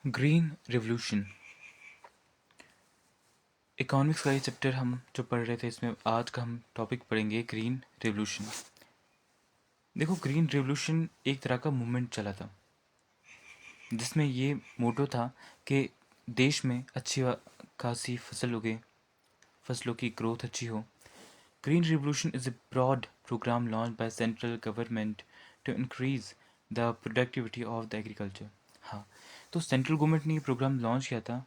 Green revolution economics का ये chapter हम जो पढ़ रहे थे, इसमें आज का हम टॉपिक पढ़ेंगे ग्रीन रिवॉल्यूशन। देखो, ग्रीन रिवॉल्यूशन एक तरह का मूवमेंट चला था जिसमें ये मोटो था कि देश में अच्छी खासी फसल उगे, फसलों की ग्रोथ अच्छी हो। Green revolution is a broad program launch by central government to increase the productivity of the agriculture. हाँ, तो सेंट्रल गवर्नमेंट ने ये प्रोग्राम लॉन्च किया था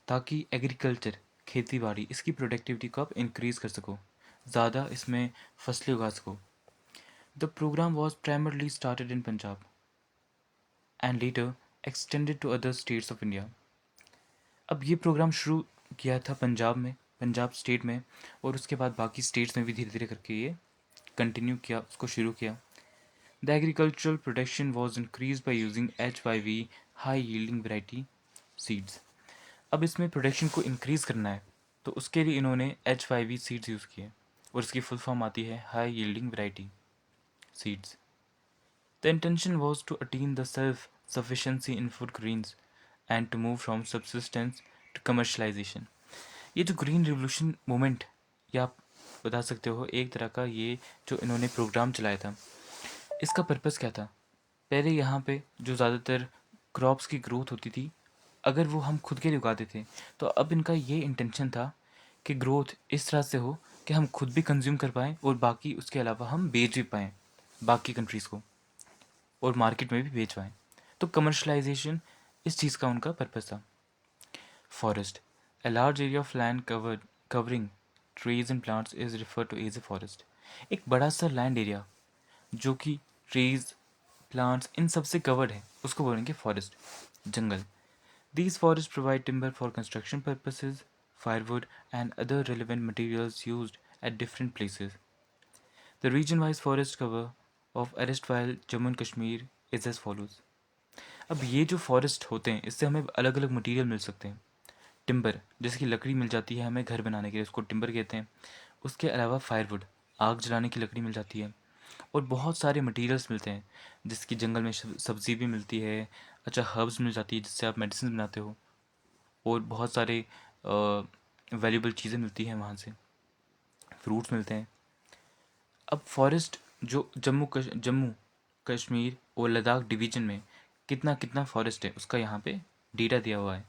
ताकि एग्रीकल्चर, खेती बाड़ी, इसकी प्रोडक्टिविटी को आप इंक्रीज़ कर सको, ज़्यादा इसमें फसलें उगा सको। The program was primarily started in Punjab and later extended to other states of India. अब ये प्रोग्राम शुरू किया था पंजाब में, पंजाब स्टेट में, और उसके बाद बाकी स्टेट्स में भी धीरे धीरे करके ये कंटिन्यू किया, उसको शुरू किया। The agricultural production was increase by using HYV high yielding variety seeds. अब इसमें प्रोडक्शन को इंक्रीज़ करना है, तो उसके लिए इन्होंने HYV सीड्स यूज़ किए, और इसकी फुल फॉर्म आती है high yielding variety seeds. The intention was to attain the self sufficiency in food grains and to move from subsistence to commercialisation. ये जो ग्रीन रिवोल्यूशन मूवमेंट, या आप बता सकते हो एक तरह का, ये जो इन्होंने प्रोग्राम चलाया था, इसका पर्पज़ क्या था? पहले यहाँ पे जो ज़्यादातर क्रॉप्स की ग्रोथ होती थी, अगर वो हम खुद के लिए उगाते थे, तो अब इनका ये इंटेंशन था कि ग्रोथ इस तरह से हो कि हम खुद भी कंज्यूम कर पाएँ और बाकी उसके अलावा हम बेच भी पाएँ बाकी कंट्रीज़ को, और मार्केट में भी बेच पाएँ। तो कमर्शलाइजेशन इस चीज़ का उनका पर्पज़ था। Forest, a large area of land covering trees and plants is referred to as a forest। एक बड़ा सा लैंड एरिया जो कि ट्रीज, प्लांट्स, इन सब से कवर्ड है, उसको बोलेंगे forest, jungle. These forests provide timber for construction purposes, firewood, and other relevant materials used at different places. The region-wise forest cover of erstwhile Jammu and Kashmir is as follows। अब ये जो forest होते हैं, इससे हमें अलग अलग material मिल सकते हैं। टिम्बर, जैसे कि लकड़ी मिल जाती है हमें घर बनाने के लिए, उसको टिम्बर कहते हैं। उसके अलावा फायरवुड, आग जलाने की लकड़ी मिल जाती है, और बहुत सारे मटेरियल्स मिलते हैं, जिसकी जंगल में सब्ज़ी भी मिलती है। अच्छा, हर्ब्स मिल जाती है जिससे आप मेडिसिन बनाते हो, और बहुत सारे वैल्यूबल चीज़ें मिलती हैं वहाँ से, फ्रूट्स मिलते हैं। अब फॉरेस्ट जो जम्मू कश्मीर और लद्दाख डिवीज़न में कितना कितना फॉरेस्ट है, उसका यहाँ पे डेटा दिया हुआ है।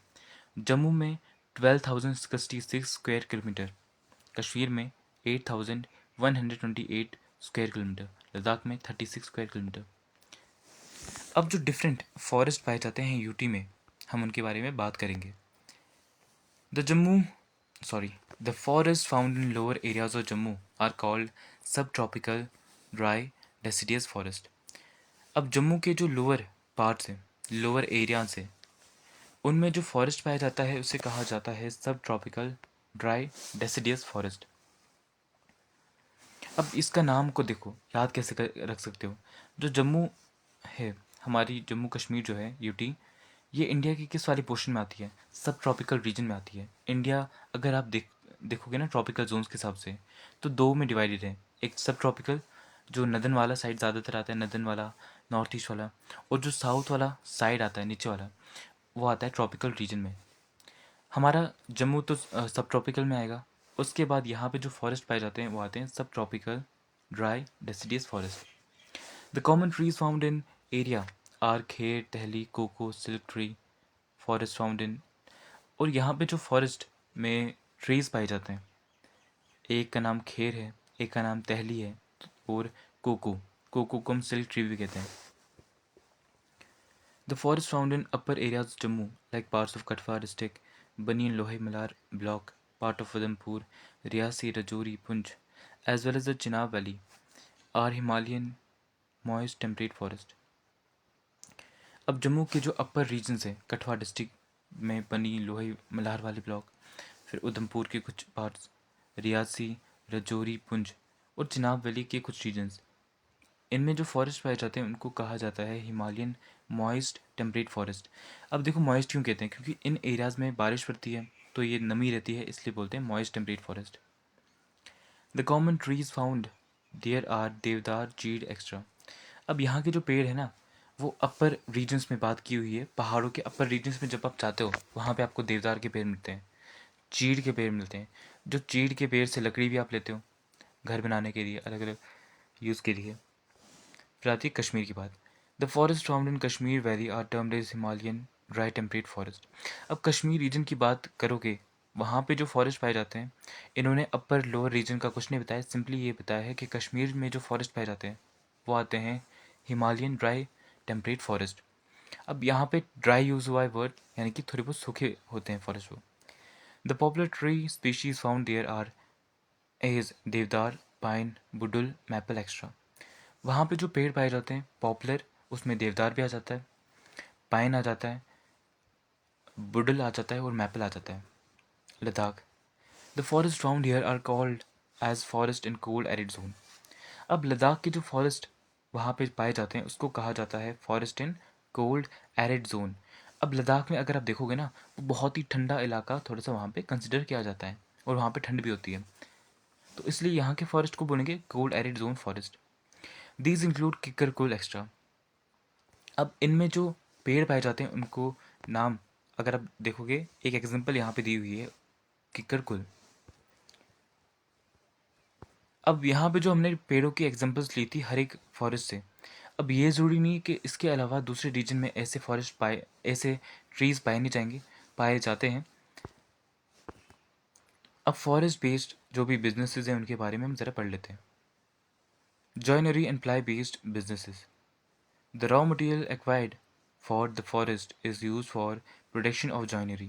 जम्मू में 12,066 स्क्वायर किलोमीटर, कश्मीर में 8,128 स्क्वायर किलोमीटर, लद्दाख में 36 स्क्वायर किलोमीटर। अब जो डिफरेंट फॉरेस्ट पाए जाते हैं यूटी में, हम उनके बारे में बात करेंगे। The Jammu sorry, the forests found in lower areas of Jammu are called subtropical dry deciduous forest। अब जम्मू के जो लोअर पार्ट्स हैं, लोअर एरियाज हैं, उनमें जो फॉरेस्ट पाया जाता है उसे कहा जाता है सब ट्रॉपिकल ड्राई डेसिडियस फॉरेस्ट। अब इसका नाम को देखो, याद कैसे रख सकते हो। जो जम्मू है, हमारी जम्मू कश्मीर जो है यूटी, ये इंडिया की किस वाली पोर्शन में आती है? सब ट्रॉपिकल रीजन में आती है। इंडिया अगर आप देखोगे ना ट्रॉपिकल जोन्स के हिसाब से, तो दो में डिवाइडेड है। एक सब ट्रॉपिकल जो नदन वाला साइड ज़्यादातर आता है, नदन वाला, नॉर्थ ईस्ट वाला, और जो साउथ वाला साइड आता है नीचे वाला, वो आता है ट्रॉपिकल रीजन में। हमारा जम्मू तो सब ट्रॉपिकल में आएगा। उसके बाद यहाँ पे जो फॉरेस्ट पाए जाते हैं वो आते हैं सब tropical dry deciduous forest. The common trees found in area are khair, tahli, kokko, silk tree forest found in. और यहाँ पे जो फॉरेस्ट में ट्रीज पाए जाते हैं, एक का नाम खेर है, एक का नाम टहली है, और कोको, कोको को हम सिल्क ट्री भी कहते हैं। The forest found in upper areas of Jammu, like parts of Katwa district, Bani and Lohe Malar block, part of Udampur, Riyasi, Rajouri, Punj, as well as the Chenab Valley, are Himalayan moist temperate forest। अब जम्मू के जो अपर regions हैं, कठवा district में बनी, लोहे मल्हार वाले block, फिर उधमपुर के कुछ पार्ट्स, रियासी, रजौरी, पुंछ, और चिनाब वैली के कुछ रीजन्स, इनमें जो फॉरेस्ट पाए जाते हैं उनको कहा जाता है हिमालयन मॉइस्ट टेम्परेट फॉरेस्ट। अब देखो, मॉइस्ट क्यों कहते हैं? क्योंकि इन एरियाज़ में बारिश पड़ती है, तो ये नमी रहती है, इसलिए बोलते हैं moist temperate forest. The common trees found there are deodar, chir extra. अब यहाँ के जो पेड़ है ना, वो अपर रीजन्स में बात की हुई है। पहाड़ों के अपर रीजन्स में जब आप जाते हो वहाँ पे आपको देवदार के पेड़ मिलते हैं, चीड़ के पेड़ मिलते हैं। जो चीड़ के पेड़ से लकड़ी भी आप लेते हो घर बनाने के लिए, अलग अलग यूज़ के लिए। फिर आती है कश्मीर की बात। The forest found in Kashmir valley are termed as Himalayan dry temperate forest. अब कश्मीर रीजन की बात करोगे, वहाँ पे जो फॉरेस्ट पाए जाते हैं, इन्होंने अपर लोअर रीजन का कुछ नहीं बताया, सिंपली ये बताया है कि कश्मीर में जो फॉरेस्ट पाए जाते हैं वो आते हैं हिमालयन ड्राई टेम्परेट फॉरेस्ट। अब यहाँ पे ड्राई यूज़ हुआ है वर्ड, यानी कि थोड़े बहुत सूखे होते हैं फॉरेस्ट वो। The popular tree species found there are as deodar, pine, budul, maple extra. वहाँ पे जो पेड़ पाए जाते हैं पॉपुलर, उसमें देवदार भी आ जाता है, पाइन आ जाता है, बुडल आ जाता है और मैपल आ जाता है। Ladakh. The forest found here are called as forest in cold arid zone. अब लद्दाख के जो फॉरेस्ट वहाँ पे पाए जाते हैं उसको कहा जाता है forest in cold arid zone. अब लद्दाख में अगर आप देखोगे ना, वो बहुत ही ठंडा इलाका थोड़ा सा वहाँ पे कंसिडर किया जाता है और वहाँ पे ठंड भी होती है, तो इसलिए यहाँ के फॉरेस्ट को बोलेंगे cold arid zone forest. These include kikar coal extra. अब इनमें जो पेड़ पाए जाते हैं उनको नाम अगर आप देखोगे, एक एग्जांपल यहाँ पे दी हुई है किकर कुल। अब यहाँ पे जो हमने पेड़ों की एग्जांपल्स ली थी हर एक फॉरेस्ट से, अब ये ज़रूरी नहीं कि इसके अलावा दूसरे रीजन में ऐसे फॉरेस्ट पाए, ऐसे ट्रीज़ पाए नहीं जाएंगे, पाए जाते हैं। अब फॉरेस्ट बेस्ड जो भी बिजनेसेस हैं उनके बारे में हम ज़रा पढ़ लेते हैं। Joinery and ply based businesses. The raw material acquired for the forest is used for production of joinery,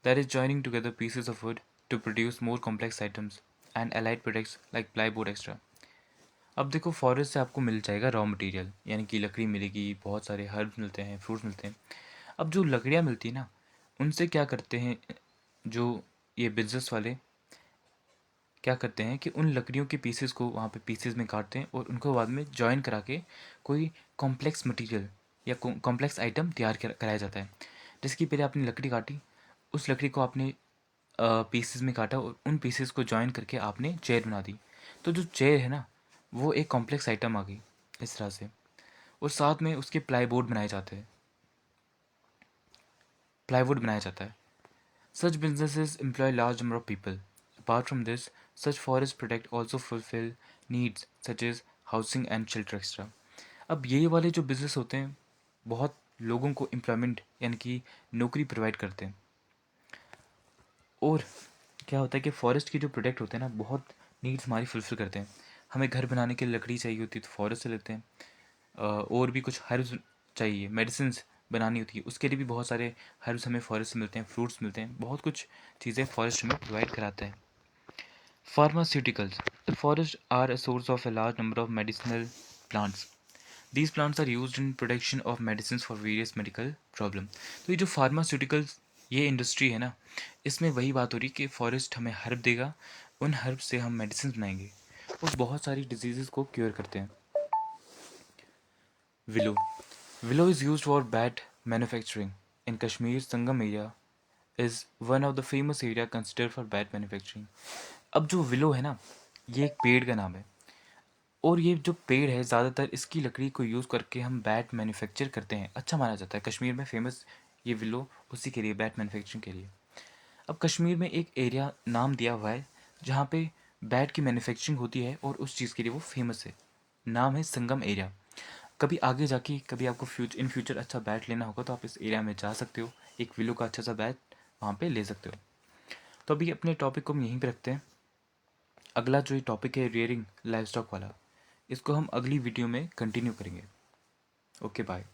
that is, joining together pieces of wood to produce more complex items and allied products like plywood extra. अब देखो forest से आपको मिल जाएगा raw material, यानी कि लकड़ी मिलेगी, बहुत सारे हर्ब्स मिलते हैं, फ्रूट्स मिलते हैं। अब जो लकड़ियाँ मिलती है ना, उनसे क्या करते हैं जो ये बिजनेस वाले, क्या करते हैं कि उन लकड़ियों के पीसेस को वहाँ पे पीसेस में काटते हैं और उनको बाद में जॉइन करा के कोई कॉम्प्लेक्स मटेरियल या कॉम्प्लेक्स आइटम तैयार कराया जाता है। जैसे कि पहले आपने लकड़ी काटी, उस लकड़ी को आपने पीसेस में काटा और उन पीसेस को जॉइन करके आपने चेयर बना दी। तो जो चेयर है ना, वो एक कॉम्प्लेक्स आइटम आ गई इस तरह से। और साथ में उसके प्लाईवुड बनाए जाते हैं, प्लाईवुड बनाया जाता है। Such businesses employ large number of people. Apart from this, such forest product also fulfill needs such as housing and shelter extra. अब ये वाले जो बिजनेस होते हैं बहुत लोगों को एम्प्लॉयमेंट यानी कि नौकरी प्रोवाइड करते हैं। और क्या होता है कि फॉरेस्ट के जो प्रोडक्ट होते हैं ना, बहुत नीड्स हमारी फुलफिल करते हैं। हमें घर बनाने के लिए लकड़ी चाहिए होती है तो फॉरेस्ट से लेते हैं। और भी कुछ हर्ब्स चाहिए, मेडिसिन्स बनानी होती है, उसके लिए भी बहुत सारे हर्ब्स हमें फॉरेस्ट से मिलते हैं, फ्रूट्स मिलते हैं, बहुत कुछ चीज़ें फॉरेस्ट हमें प्रोवाइड कराता है। Pharmaceuticals. The forest are a source of a large number of medicinal plants. These plants are used in production of medicine for various medical problem. तो ये जो फार्मास्यूटिकल्स ये इंडस्ट्री है ना, इसमें वही बात हो रही है कि फॉरेस्ट हमें हर्ब देगा, उन हर्ब से हम मेडिसिन बनाएंगे और बहुत सारी डिजीज़ को क्योर करते हैं। Willow. Willow is used for bat manufacturing. In Kashmir, Sangam area is one of the famous area considered for bat manufacturing. अब जो विलो है ना, ये एक पेड़ का नाम है और ये जो पेड़ है ज़्यादातर इसकी लकड़ी को यूज़ करके हम बैट मैन्युफैक्चर करते हैं। अच्छा माना जाता है कश्मीर में फेमस ये विलो उसी के लिए, बैट मैन्युफैक्चरिंग के लिए। अब कश्मीर में एक एरिया नाम दिया हुआ है जहाँ पे बैट की मैन्युफैक्चरिंग होती है और उस चीज़ के लिए वो फेमस है, नाम है संगम एरिया। कभी आगे जाके कभी आपको इन फ्यूचर अच्छा बैट लेना होगा तो आप इस एरिया में जा सकते हो, एक विलो का अच्छा सा बैट वहाँ पे ले सकते हो। तो अभी अपने टॉपिक को हम यहीं पे रखते हैं। अगला जो ये टॉपिक है रियरिंग लाइव स्टॉक वाला, इसको हम अगली वीडियो में कंटिन्यू करेंगे। Okay bye.